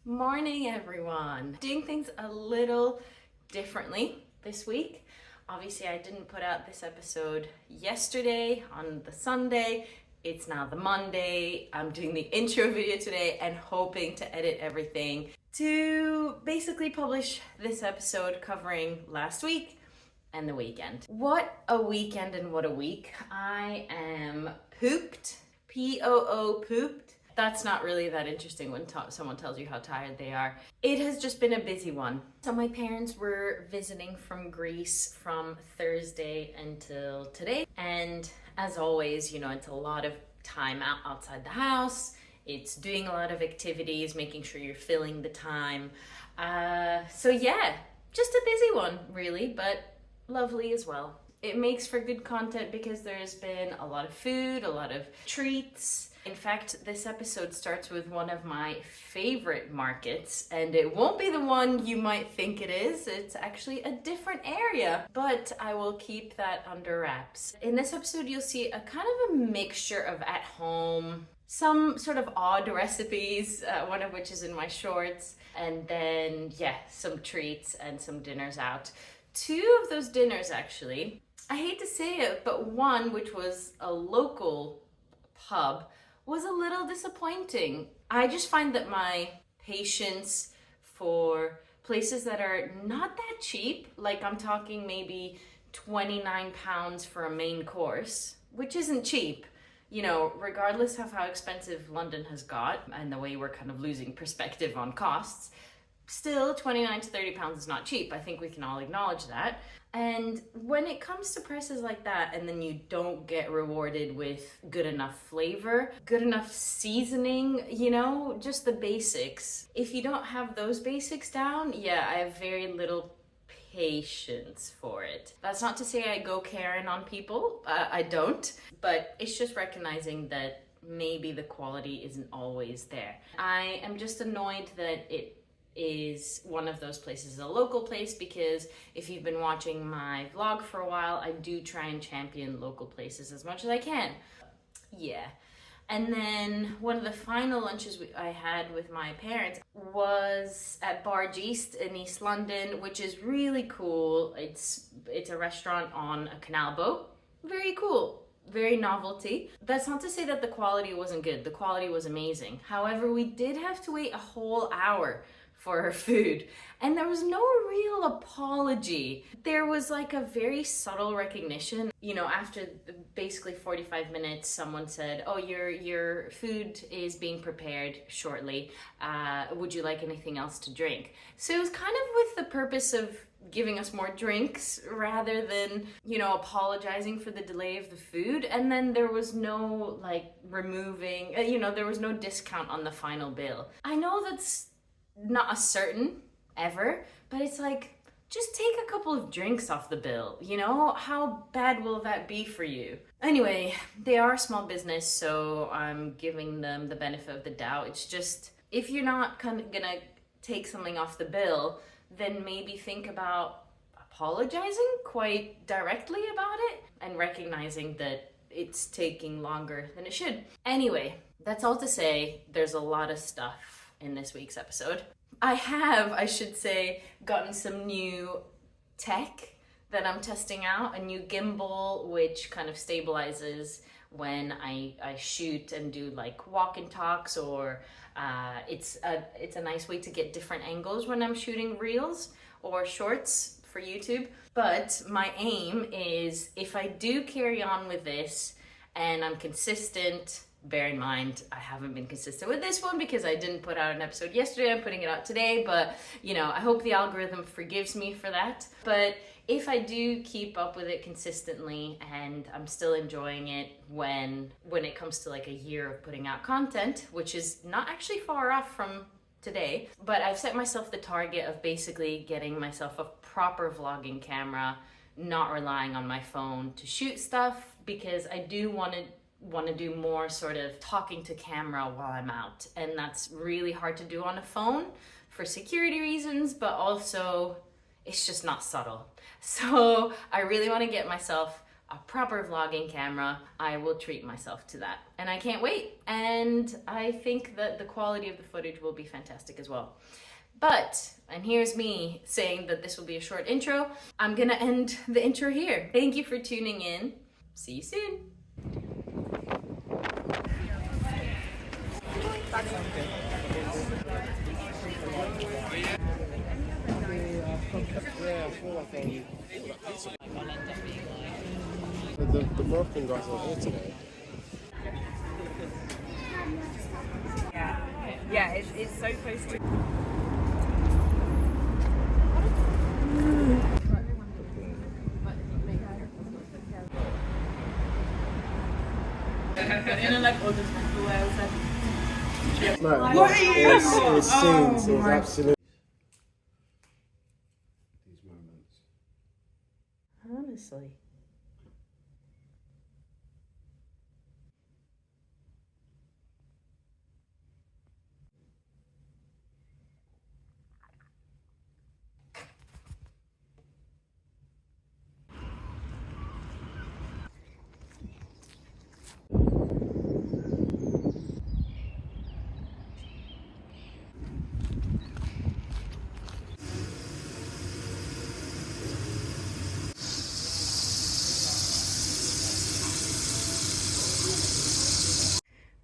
Morning, everyone. Doing things a little differently this week. Obviously, I didn't put out this episode yesterday on the Sunday. It's now the Monday. I'm doing the intro video today and hoping to edit everything to basically publish this episode covering last week and the weekend. What a weekend and what a week. I am pooped. P-O-O pooped. That's not really that interesting when someone tells you how tired they are. It has just been a busy one. So my parents were visiting from Greece from Thursday until today. And as always, it's a lot of time outside the house. It's doing a lot of activities, making sure you're filling the time. So yeah, just a busy one really, but lovely as well. It makes for good content because there's been a lot of food, a lot of treats. In fact, this episode starts with one of my favorite markets, and it won't be the one you might think it is. It's actually a different area, but I will keep that under wraps. In this episode, you'll see a kind of a mixture of at home, some sort of odd recipes, one of which is in my shorts, and then, some treats and some dinners out. Two of those dinners, actually, I hate to say it, but one, which was a local pub, was a little disappointing. I just find that my patience for places that are not that cheap, like I'm talking maybe £29 for a main course, which isn't cheap, regardless of how expensive London has got and the way we're kind of losing perspective on costs, still 29 to 30 pounds is not cheap. I think we can all acknowledge that. And when it comes to prices like that, and then you don't get rewarded with good enough flavor, good enough seasoning, just the basics. If you don't have those basics down, I have very little patience for it. That's not to say I go Karen on people, I don't, but it's just recognizing that maybe the quality isn't always there. I am just annoyed that it is one of those places, a local place, because if you've been watching my vlog for a while, I do try and champion local places as much as I can. And then one of the final lunches I had with my parents was at Barge East in East London, which is really cool. It's a restaurant on a canal boat. Very cool. Very novelty. That's not to say that the quality wasn't good. The quality was amazing. However, we did have to wait a whole hour for her food, and there was no real apology. There was like a very subtle recognition. After basically 45 minutes, someone said, "Oh, your food is being prepared shortly. Would you like anything else to drink?" So it was kind of with the purpose of giving us more drinks rather than, apologizing for the delay of the food. And then there was no removing, there was no discount on the final bill. I know that's not a certain ever, but it's just take a couple of drinks off the bill, how bad will that be for you? Anyway, they are a small business, so I'm giving them the benefit of the doubt. It's just, if you're not gonna take something off the bill, then maybe think about apologizing quite directly about it and recognizing that it's taking longer than it should. Anyway, that's all to say, there's a lot of stuff in this week's episode. I should say, gotten some new tech that I'm testing out, a new gimbal which kind of stabilizes when I shoot and do walk and talks, or it's a nice way to get different angles when I'm shooting reels or shorts for YouTube. But my aim is, if I do carry on with this and I'm consistent, bear in mind, I haven't been consistent with this one because I didn't put out an episode yesterday. I'm putting it out today, but I hope the algorithm forgives me for that. But if I do keep up with it consistently and I'm still enjoying it when it comes to a year of putting out content, which is not actually far off from today, but I've set myself the target of basically getting myself a proper vlogging camera, not relying on my phone to shoot stuff, because I do want to do more sort of talking to camera while I'm out, and that's really hard to do on a phone for security reasons, but also it's just not subtle. So I really want to get myself a proper vlogging camera, I will treat myself to that. And I can't wait. And I think that the quality of the footage will be fantastic as well. But, and here's me saying that this will be a short intro, I'm gonna end the intro here. Thank you for tuning in. See you soon. The Moroccan guys are here today. Yeah, it's so close to. No, it was scenes. It was absolutely. These moments. Honestly.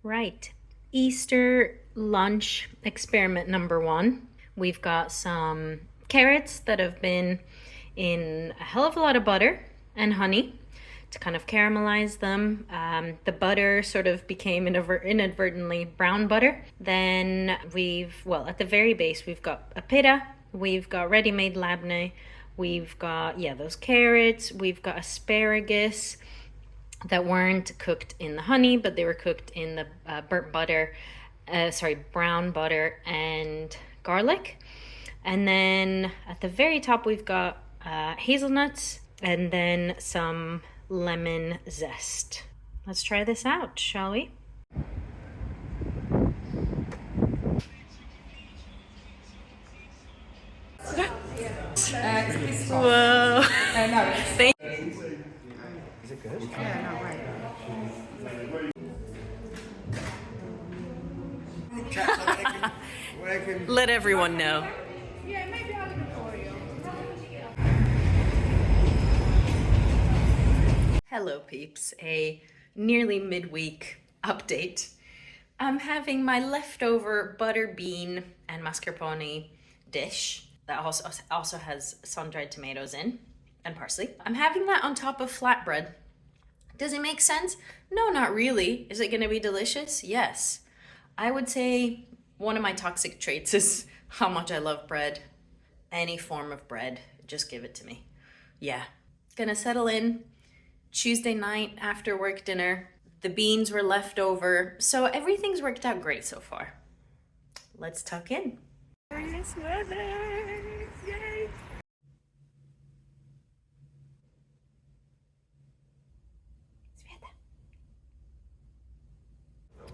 Right, Easter lunch experiment number 1. We've got some carrots that have been in a hell of a lot of butter and honey to kind of caramelize them. The butter sort of became inadvertently brown butter. Then at the very base, we've got a pita, we've got ready-made labneh, we've got, those carrots, we've got asparagus, that weren't cooked in the honey, but they were cooked in the brown butter and garlic. And then at the very top, we've got hazelnuts and then some lemon zest. Let's try this out, shall we? Whoa. Thank you. Is it good? Yeah, no, right. Let everyone know. Yeah, maybe I'll do it for you. Hello peeps, a nearly midweek update. I'm having my leftover butter bean and mascarpone dish that also has sun-dried tomatoes in and parsley. I'm having that on top of flatbread. Does it make sense? No, not really. Is it gonna be delicious? Yes. I would say one of my toxic traits is how much I love bread. Any form of bread, just give it to me. Yeah. Gonna settle in. Tuesday night after work dinner. The beans were left over, so everything's worked out great so far. Let's tuck in. Nice weather! Yay!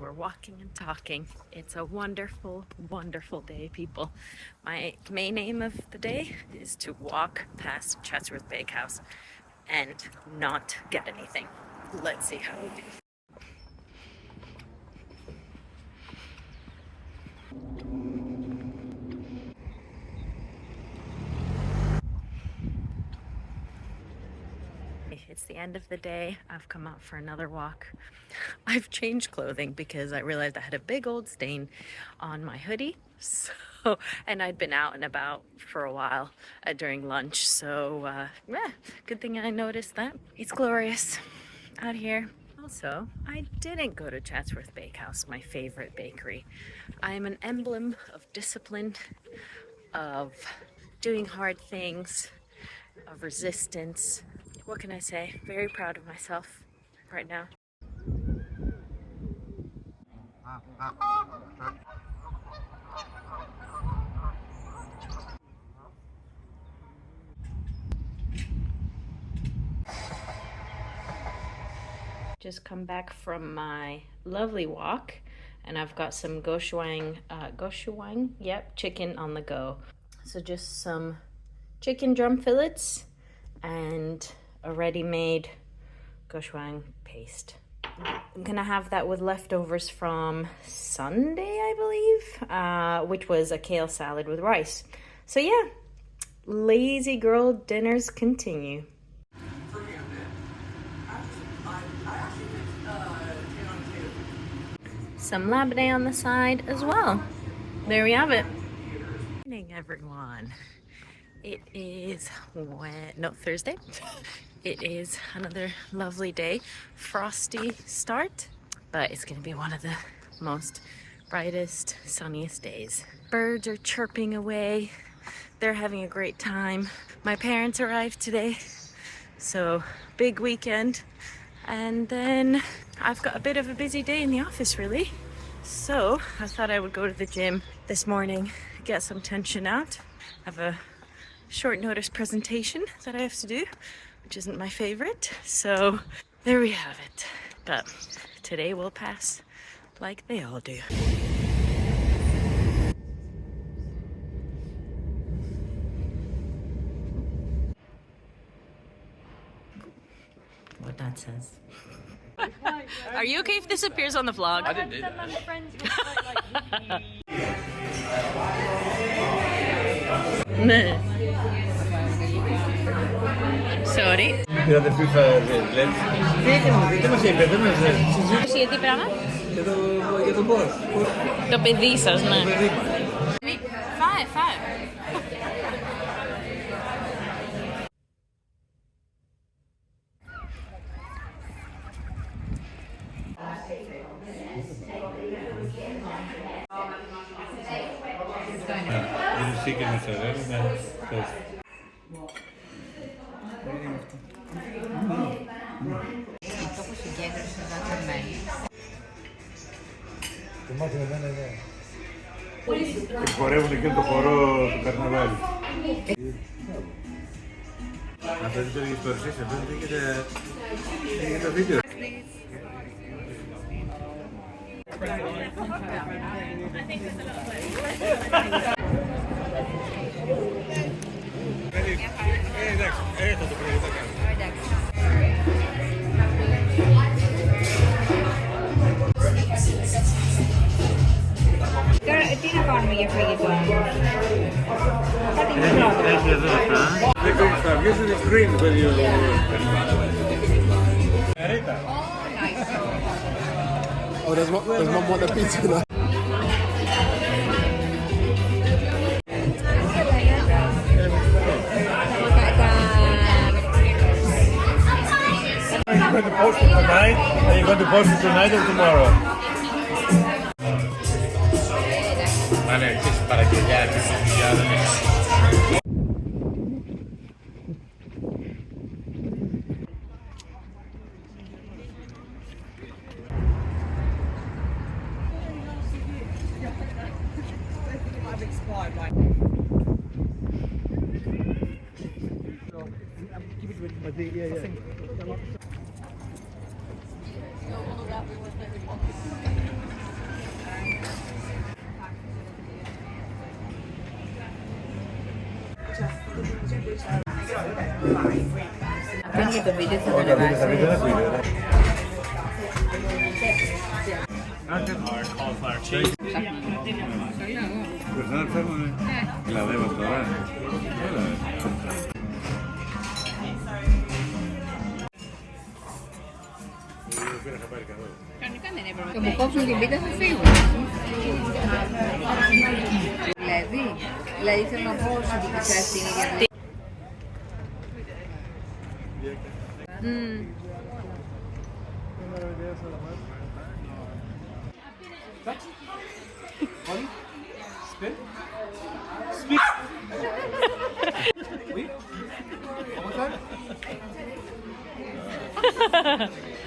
We're walking and talking. It's a wonderful, wonderful day, people. My main aim of the day is to walk past Chatsworth Bakehouse and not get anything. Let's see how we do. It's the end of the day. I've come out for another walk. I've changed clothing because I realized I had a big old stain on my hoodie. And I'd been out and about for a while during lunch. So good thing I noticed that. It's glorious out here. Also, I didn't go to Chatsworth Bakehouse, my favorite bakery. I am an emblem of discipline, of doing hard things, of resistance. What can I say? Very proud of myself right now. Just come back from my lovely walk and I've got some gochujang, chicken on the go. So just some chicken drum fillets and a ready-made gochujang paste. I'm gonna have that with leftovers from Sunday, I believe, which was a kale salad with rice. So yeah, lazy girl dinners continue. Some labneh on the side as well. There we have it. Good morning, everyone. It is Thursday. It is another lovely day. Frosty start, but it's gonna be one of the most brightest, sunniest days. Birds are chirping away. They're having a great time. My parents arrived today, so big weekend. And then I've got a bit of a busy day in the office, really. So I thought I would go to the gym this morning, get some tension out. I have a short notice presentation that I have to do, which isn't my favorite. So there we have it. But today will pass like they all do. What that says. Are you okay if this appears on the vlog? I didn't do that. Sorry. Πήρατε FIFA LED. Τι μας είπε, δεν μας Εσύ για τι πράγμα? για τον boss. Το παιδί σας, ναι. Το παιδί μας. Φάε. Sí que me cerré, pues. Το μάτι με μένα είναι. Χορεύουν και το χορό του καρναβάλι. Αυτό είναι το ίδιο παρουσίαση, αυτό είναι και το βίντεο. Εντάξει, θα το πρέπει να κάνω. Τώρα, τι να κάνουμε για φαγητό? Κάτι Έχει εδώ αυτά. Δεν κόβεις τα βγες, είναι green περίοδο. Oh, there's one more than pizza now. You're going to post it tonight, and you're going to post it tonight or tomorrow. Μάνε, έχεις παραγγελιά, έχεις δουλειά. Quindi το βίντεο θα το Θα ανεβάσει. βρείτε ένα βίντεο. Περνάνε φέρνανε. Κλαδεύας τώρα. Έλα. Και μου κόψουν την πίτα θα φύγουν. Δηλαδή θέλω να πω ότι η πίτα αυτή είναι για να... Spin. Speak. Oui. One more time.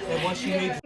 And what she needs.